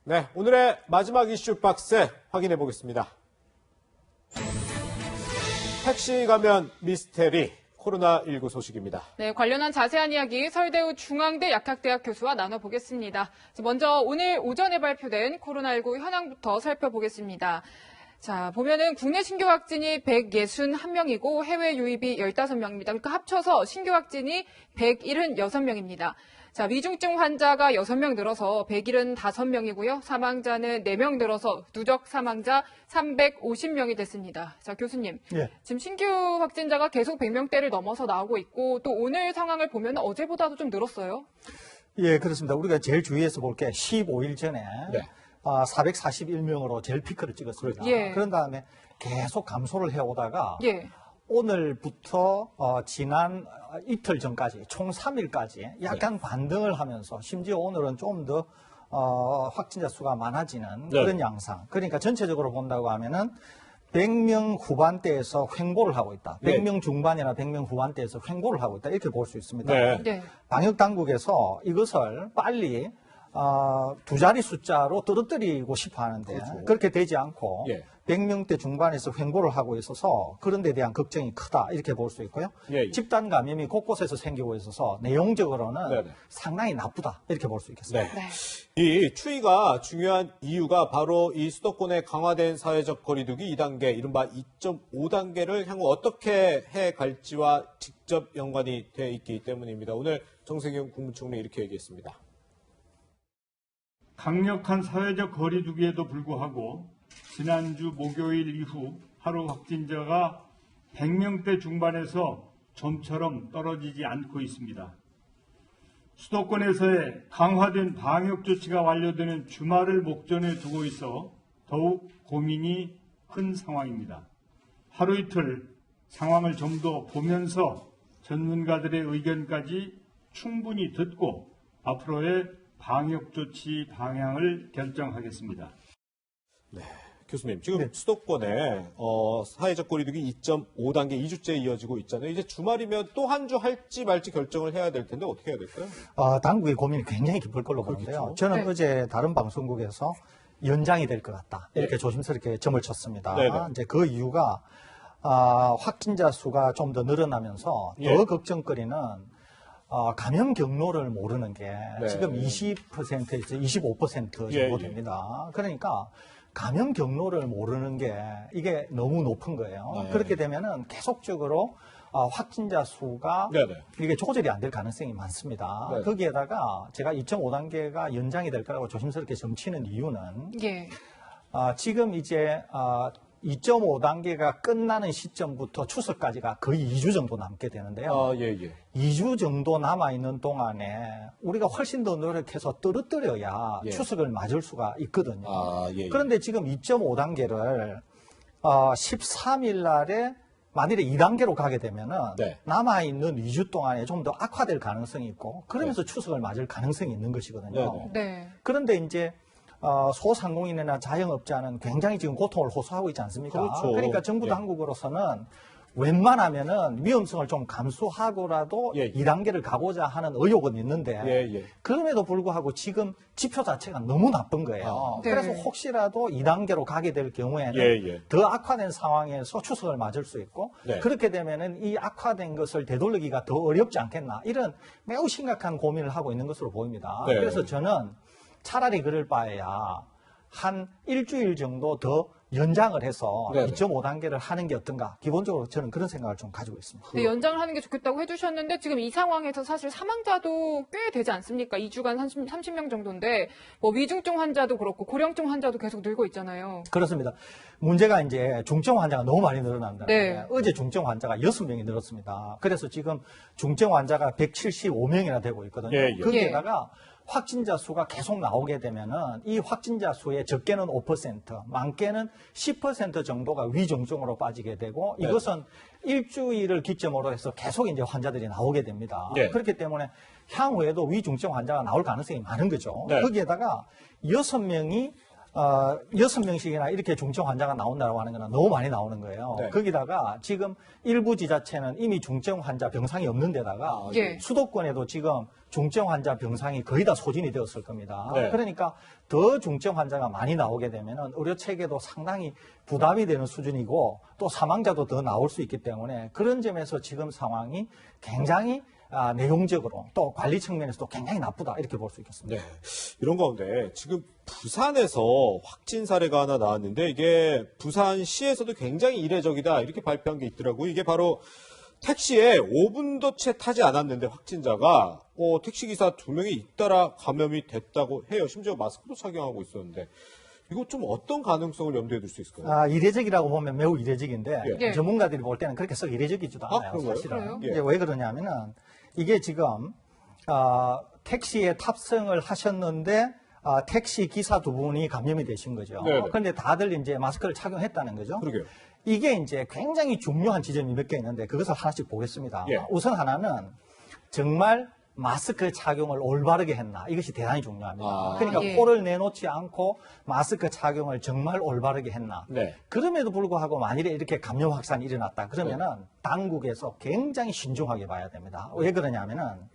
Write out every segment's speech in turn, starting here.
네, 오늘의 마지막 이슈 박스 확인해 보겠습니다. 택시 가면 미스테리, 코로나19 소식입니다. 네, 관련한 자세한 이야기 서울대우 중앙대 약학대학 교수와 나눠보겠습니다. 먼저 오늘 오전에 발표된 코로나19 현황부터 살펴보겠습니다. 자, 보면은 국내 신규 확진이 161명이고 해외 유입이 15명입니다. 그러니까 합쳐서 신규 확진이 176명입니다. 자, 위중증 환자가 6명 늘어서 175명이고요. 사망자는 4명 늘어서 누적 사망자 350명이 됐습니다. 자, 교수님. 예. 지금 신규 확진자가 계속 100명대를 넘어서 나오고 있고 또 오늘 상황을 보면 어제보다도 좀 늘었어요. 예, 그렇습니다. 우리가 제일 주의해서 볼 게 15일 전에 네. 441명으로 제일 피크를 찍었습니다. 예. 그런 다음에 계속 감소를 해오다가 예. 오늘부터 지난 이틀 전까지 총 3일까지 약간 반등을 하면서 심지어 오늘은 좀 더 확진자 수가 많아지는 네. 그런 양상. 그러니까 전체적으로 본다고 하면은 100명 후반대에서 횡보를 하고 있다. 네. 100명 중반이나 100명 후반대에서 횡보를 하고 있다. 이렇게 볼 수 있습니다. 네. 네. 방역 당국에서 이것을 빨리 두 자리 숫자로 떨어뜨리고 싶어 하는데 그렇죠. 그렇게 되지 않고 예. 100명대 중반에서 횡보를 하고 있어서 그런 데 대한 걱정이 크다 이렇게 볼 수 있고요. 예. 집단 감염이 곳곳에서 생기고 있어서 내용적으로는 네네. 상당히 나쁘다 이렇게 볼 수 있겠습니다. 네. 네. 이 추이가 중요한 이유가 바로 이 수도권의 강화된 사회적 거리두기 2단계, 이른바 2.5단계를 향후 어떻게 해 갈지와 직접 연관이 돼 있기 때문입니다. 오늘 정세균 국무총리 이렇게 얘기했습니다. 강력한 사회적 거리두기에도 불구하고 지난주 목요일 이후 하루 확진자가 100명대 중반에서 좀처럼 떨어지지 않고 있습니다. 수도권에서의 강화된 방역 조치가 완료되는 주말을 목전에 두고 있어 더욱 고민이 큰 상황입니다. 하루 이틀 상황을 좀 더 보면서 전문가들의 의견까지 충분히 듣고 앞으로의 방역 조치 방향을 결정하겠습니다. 네. 교수님, 지금 네. 수도권에 사회적 거리두기 2.5단계 2주째 이어지고 있잖아요. 이제 주말이면 또 한 주 할지 말지 결정을 해야 될 텐데 어떻게 해야 될까요? 당국의 고민이 굉장히 깊을 걸로 보는데요. 그렇겠죠. 저는 네. 어제 다른 방송국에서 연장이 될 것 같다 이렇게 네. 조심스럽게 점을 쳤습니다. 네네. 이제 그 이유가 확진자 수가 좀 더 늘어나면서 예. 더 걱정거리는 감염 경로를 모르는 게 네. 지금 20%에서 25% 정도 예, 예. 됩니다. 그러니까 감염 경로를 모르는 게 이게 너무 높은 거예요. 네. 그렇게 되면은 계속적으로 확진자 수가 네네. 이게 조절이 안 될 가능성이 많습니다. 네. 거기에다가 제가 2.5단계가 연장이 될 거라고 조심스럽게 점치는 이유는 예. 지금 이제 2.5단계가 끝나는 시점부터 추석까지가 거의 2주 정도 남게 되는데요. 예. 2주 정도 남아있는 동안에 우리가 훨씬 더 노력해서 떨어뜨려야 예. 추석을 맞을 수가 있거든요. 예. 그런데 지금 2.5단계를 13일 날에 만일에 2단계로 가게 되면은 네. 남아있는 2주 동안에 좀 더 악화될 가능성이 있고 그러면서 추석을 맞을 가능성이 있는 것이거든요. 네네. 네. 그런데 이제 소상공인이나 자영업자는 굉장히 지금 고통을 호소하고 있지 않습니까? 그렇죠. 그러니까 정부 예. 당국으로서는 웬만하면은 위험성을 좀 감수하고라도 예. 2단계를 가고자 하는 의욕은 있는데 예. 그럼에도 불구하고 지금 지표 자체가 너무 나쁜 거예요. 네. 그래서 혹시라도 2단계로 가게 될 경우에는 예. 더 악화된 상황에서 추석을 맞을 수 있고 네. 그렇게 되면은 이 악화된 것을 되돌리기가 더 어렵지 않겠나 이런 매우 심각한 고민을 하고 있는 것으로 보입니다. 네. 그래서 저는 차라리 그럴 바에야 한 일주일 정도 더 연장을 해서 네네. 2.5단계를 하는 게 어떤가. 기본적으로 저는 그런 생각을 좀 가지고 있습니다. 네, 연장을 하는 게 좋겠다고 해주셨는데 지금 이 상황에서 사실 사망자도 꽤 되지 않습니까? 2주간 30명 정도인데 뭐 위중증 환자도 그렇고 고령증 환자도 계속 늘고 있잖아요. 그렇습니다. 문제가 이제 중증 환자가 너무 많이 늘어난다는 네. 거예요. 어제 중증 환자가 6명이 늘었습니다. 그래서 지금 중증 환자가 175명이나 되고 있거든요. 예. 거기에다가 확진자 수가 계속 나오게 되면은 이 확진자 수의 적게는 5%, 많게는 10% 정도가 위중증으로 빠지게 되고 네. 이것은 일주일을 기점으로 해서 계속 이제 환자들이 나오게 됩니다. 네. 그렇기 때문에 향후에도 위중증 환자가 나올 가능성이 많은 거죠. 네. 거기에다가 6명이 6명씩이나 이렇게 중증 환자가 나온다고 하는 거는 너무 많이 나오는 거예요. 네. 거기다가 지금 일부 지자체는 이미 중증 환자 병상이 없는 데다가 예. 수도권에도 지금 중증 환자 병상이 거의 다 소진이 되었을 겁니다. 네. 그러니까 더 중증 환자가 많이 나오게 되면은 의료 체계도 상당히 부담이 되는 수준이고 또 사망자도 더 나올 수 있기 때문에 그런 점에서 지금 상황이 굉장히 내용적으로 또 관리 측면에서도 굉장히 나쁘다 이렇게 볼 수 있겠습니다. 네. 이런 가운데 지금 부산에서 확진 사례가 하나 나왔는데 이게 부산시에서도 굉장히 이례적이다 이렇게 발표한 게 있더라고요. 이게 바로 택시에 5분도 채 타지 않았는데 확진자가 택시기사 2명이 잇따라 감염이 됐다고 해요. 심지어 마스크도 착용하고 있었는데 이거 좀 어떤 가능성을 염두에 둘 수 있을까요? 이례적이라고 보면 매우 이례적인데 예. 전문가들이 볼 때는 그렇게 썩 이례적이지도 않아요. 그런가요? 사실은. 그래요? 예. 이게 왜 그러냐면은 이게 지금 택시에 탑승을 하셨는데 택시 기사 2분이 감염이 되신 거죠. 네네. 그런데 다들 이제 마스크를 착용했다는 거죠. 그러게요. 이게 이제 굉장히 중요한 지점이 몇 개 있는데 그것을 하나씩 보겠습니다. 예. 우선 하나는 정말 마스크 착용을 올바르게 했나 이것이 대단히 중요합니다. 그러니까 예. 코를 내놓지 않고 마스크 착용을 정말 올바르게 했나. 네. 그럼에도 불구하고 만일에 이렇게 감염 확산이 일어났다 그러면은 당국에서 굉장히 신중하게 봐야 됩니다. 왜 그러냐면은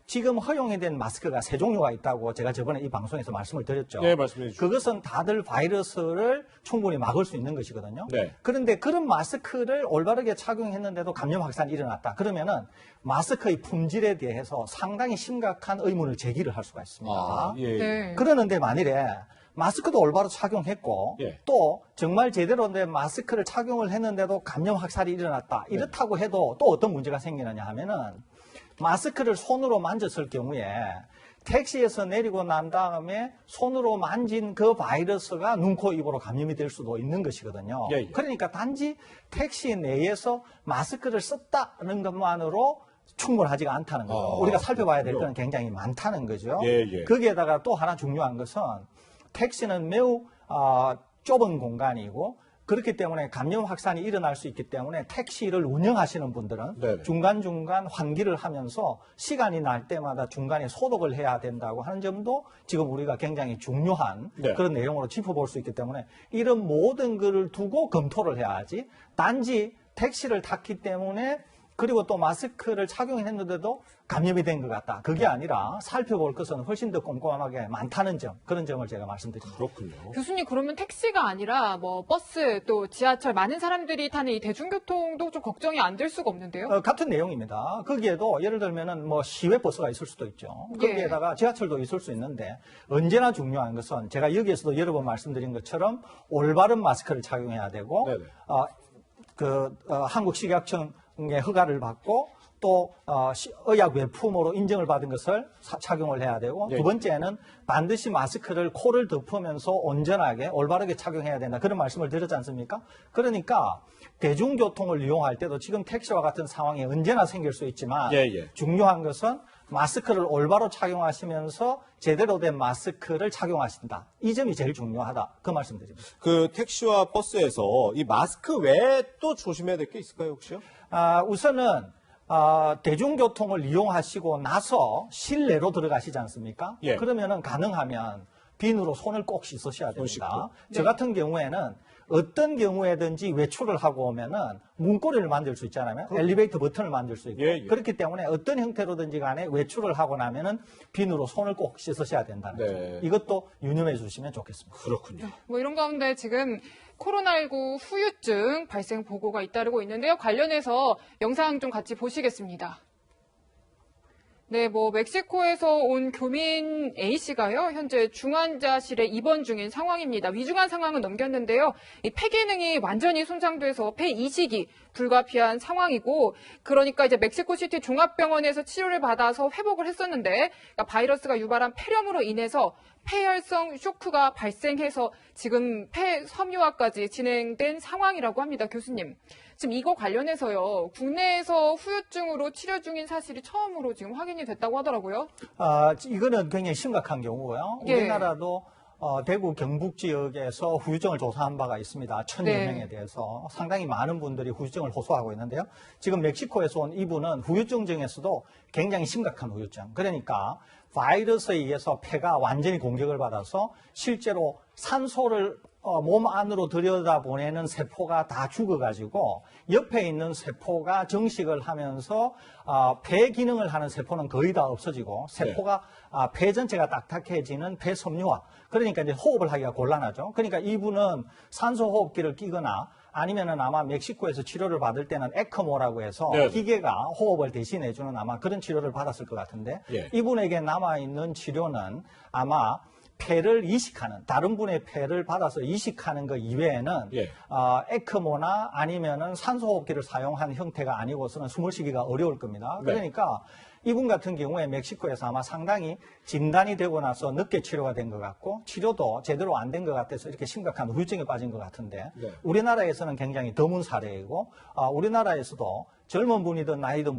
지금 허용이 된 마스크가 3종류가 있다고 제가 저번에 이 방송에서 말씀을 드렸죠. 네, 말씀해 주시죠. 그것은 다들 바이러스를 충분히 막을 수 있는 것이거든요. 네. 그런데 그런 마스크를 올바르게 착용했는데도 감염 확산이 일어났다. 그러면은 마스크의 품질에 대해서 상당히 심각한 의문을 제기를 할 수가 있습니다. 예. 네. 그러는데 만일에 마스크도 올바로 착용했고 예. 또 정말 제대로 된 마스크를 착용을 했는데도 감염 확산이 일어났다. 네. 이렇다고 해도 또 어떤 문제가 생기느냐 하면은 마스크를 손으로 만졌을 경우에 택시에서 내리고 난 다음에 손으로 만진 그 바이러스가 눈, 코, 입으로 감염이 될 수도 있는 것이거든요. 예, 예. 그러니까 단지 택시 내에서 마스크를 썼다는 것만으로 충분하지가 않다는 거죠. 우리가 살펴봐야 될 그렇군요. 건 굉장히 많다는 거죠. 예, 예. 거기에다가 또 하나 중요한 것은 택시는 매우 좁은 공간이고 그렇기 때문에 감염 확산이 일어날 수 있기 때문에 택시를 운영하시는 분들은 네네. 중간중간 환기를 하면서 시간이 날 때마다 중간에 소독을 해야 된다고 하는 점도 지금 우리가 굉장히 중요한 네. 그런 내용으로 짚어볼 수 있기 때문에 이런 모든 것을 두고 검토를 해야지 단지 택시를 탔기 때문에 그리고 또 마스크를 착용했는데도 감염이 된 것 같다. 그게 아니라 살펴볼 것은 훨씬 더 꼼꼼하게 많다는 점, 그런 점을 제가 말씀드립니다. 그렇군요. 교수님, 그러면 택시가 아니라 뭐 버스 또 지하철 많은 사람들이 타는 이 대중교통도 좀 걱정이 안 될 수가 없는데요? 같은 내용입니다. 거기에도 예를 들면은 뭐 시외버스가 있을 수도 있죠. 예. 거기에다가 지하철도 있을 수 있는데 언제나 중요한 것은 제가 여기에서도 여러 번 말씀드린 것처럼 올바른 마스크를 착용해야 되고 네네. 한국식약청의 허가를 받고 또 의약 외품으로 인정을 받은 것을 착용을 해야 되고 예. 두 번째는 반드시 마스크를 코를 덮으면서 온전하게 올바르게 착용해야 된다. 그런 말씀을 드렸지 않습니까? 그러니까 대중교통을 이용할 때도 지금 택시와 같은 상황이 언제나 생길 수 있지만 예, 예. 중요한 것은 마스크를 올바로 착용하시면서 제대로 된 마스크를 착용하신다. 이 점이 제일 중요하다. 그 말씀드립니다. 그 택시와 버스에서 이 마스크 외에 또 조심해야 될 게 있을까요, 혹시요? 우선은 대중교통을 이용하시고 나서 실내로 들어가시지 않습니까? 예. 그러면은 가능하면 비누로 손을 꼭 씻으셔야 손 됩니다. 씻고. 저 같은 경우에는 어떤 경우에든지 외출을 하고 오면은 문고리를 만들 수 있잖아요. 엘리베이터 버튼을 만들 수 있고. 예, 예. 그렇기 때문에 어떤 형태로든지 간에 외출을 하고 나면은 비누로 손을 꼭 씻으셔야 된다는 네. 거죠. 이것도 유념해 주시면 좋겠습니다. 그렇군요. 뭐 이런 가운데 지금 코로나19 후유증 발생 보고가 잇따르고 있는데요. 관련해서 영상 좀 같이 보시겠습니다. 네, 뭐 멕시코에서 온 교민 A씨가요. 현재 중환자실에 입원 중인 상황입니다. 위중한 상황은 넘겼는데요. 이 폐 기능이 완전히 손상돼서 폐 이식이 불가피한 상황이고 그러니까 이제 멕시코시티 종합병원에서 치료를 받아서 회복을 했었는데 그러니까 바이러스가 유발한 폐렴으로 인해서 폐혈성 쇼크가 발생해서 지금 폐 섬유화까지 진행된 상황이라고 합니다. 교수님. 지금 이거 관련해서요. 국내에서 후유증으로 치료 중인 사실이 처음으로 지금 확인이 됐다고 하더라고요. 이거는 굉장히 심각한 경우고요. 예. 우리나라도 대구 경북 지역에서 후유증을 조사한 바가 있습니다. 1000여 네. 명에 대해서 상당히 많은 분들이 후유증을 호소하고 있는데요. 지금 멕시코에서 온 이분은 후유증 중에서도 굉장히 심각한 후유증. 그러니까 바이러스에 의해서 폐가 완전히 공격을 받아서 실제로 산소를 몸 안으로 들여다보내는 세포가 다 죽어가지고 옆에 있는 세포가 정식을 하면서 폐 기능을 하는 세포는 거의 다 없어지고 세포가 폐 전체가 딱딱해지는 폐섬유화. 그러니까 이제 호흡을 하기가 곤란하죠. 그러니까 이분은 산소 호흡기를 끼거나 아니면은 아마 멕시코에서 치료를 받을 때는 에크모라고 해서 네. 기계가 호흡을 대신해주는 아마 그런 치료를 받았을 것 같은데 예. 이분에게 남아있는 치료는 아마 폐를 이식하는 다른 분의 폐를 받아서 이식하는 것 이외에는 예. 에크모나 아니면은 산소호흡기를 사용한 형태가 아니고서는 숨을 쉬기가 어려울 겁니다. 네. 그러니까 이분 같은 경우에 멕시코에서 아마 상당히 진단이 되고 나서 늦게 치료가 된 것 같고 치료도 제대로 안 된 것 같아서 이렇게 심각한 후유증에 빠진 것 같은데 네. 우리나라에서는 굉장히 드문 사례이고 우리나라에서도 젊은 분이든 나이 든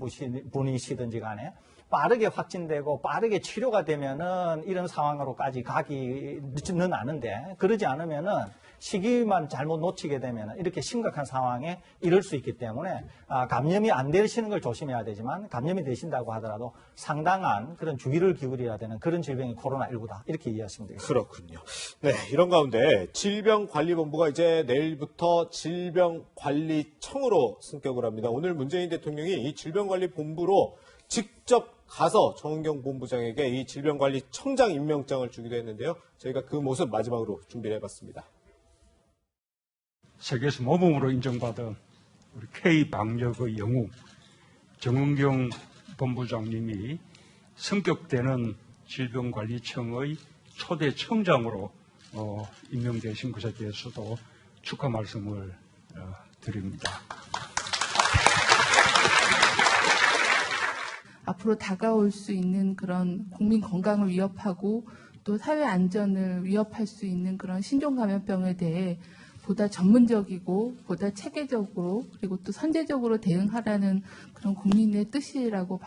분이시든지 간에 빠르게 확진되고 빠르게 치료가 되면은 이런 상황으로까지 가기는 않은데 그러지 않으면은 시기만 잘못 놓치게 되면 이렇게 심각한 상황에 이를 수 있기 때문에 감염이 안 되시는 걸 조심해야 되지만 감염이 되신다고 하더라도 상당한 그런 주의를 기울여야 되는 그런 질병이 코로나19다 이렇게 이해하시면 되겠습니다. 그렇군요. 네, 이런 가운데 질병관리본부가 이제 내일부터 질병관리청으로 승격을 합니다. 오늘 문재인 대통령이 이 질병관리본부로 직접 가서 정은경 본부장에게 이 질병관리청장 임명장을 주기도 했는데요. 저희가 그 모습 마지막으로 준비를 해봤습니다. 세계에서 모범으로 인정받은 우리 K방역의 영웅 정은경 본부장님이 승격되는 질병관리청의 초대 청장으로 임명되신 것에 대해서도 축하 말씀을 드립니다. 앞으로 다가올 수 있는 그런 국민 건강을 위협하고 또 사회 안전을 위협할 수 있는 그런 신종감염병에 대해 보다 전문적이고 보다 체계적으로 그리고 또 선제적으로 대응하라는 그런 국민의 뜻이라고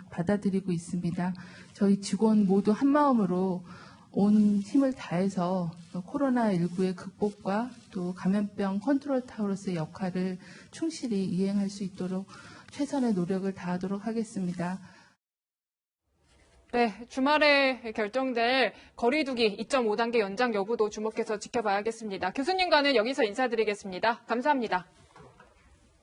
받아들이고 있습니다. 저희 직원 모두 한마음으로 온 힘을 다해서 코로나19의 극복과 또 감염병 컨트롤 타워로서의 역할을 충실히 이행할 수 있도록 최선의 노력을 다하도록 하겠습니다. 네, 주말에 결정될 거리두기 2.5단계 연장 여부도 주목해서 지켜봐야겠습니다. 교수님과는 여기서 인사드리겠습니다. 감사합니다.